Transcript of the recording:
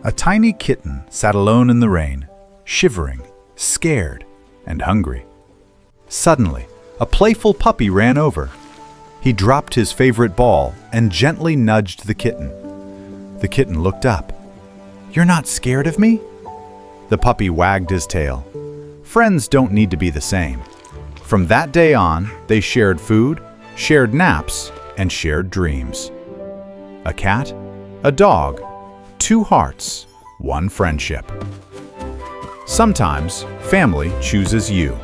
A tiny kitten sat alone in the rain, shivering, scared, and hungry. Suddenly, a playful puppy ran over. He dropped his favorite ball and gently nudged the kitten. The kitten looked up. "You're not scared of me?" The puppy wagged his tail. Friends don't need to be the same. From that day on, they shared food, shared naps, and shared dreams. A cat, a dog, two hearts, one friendship. Sometimes family chooses you.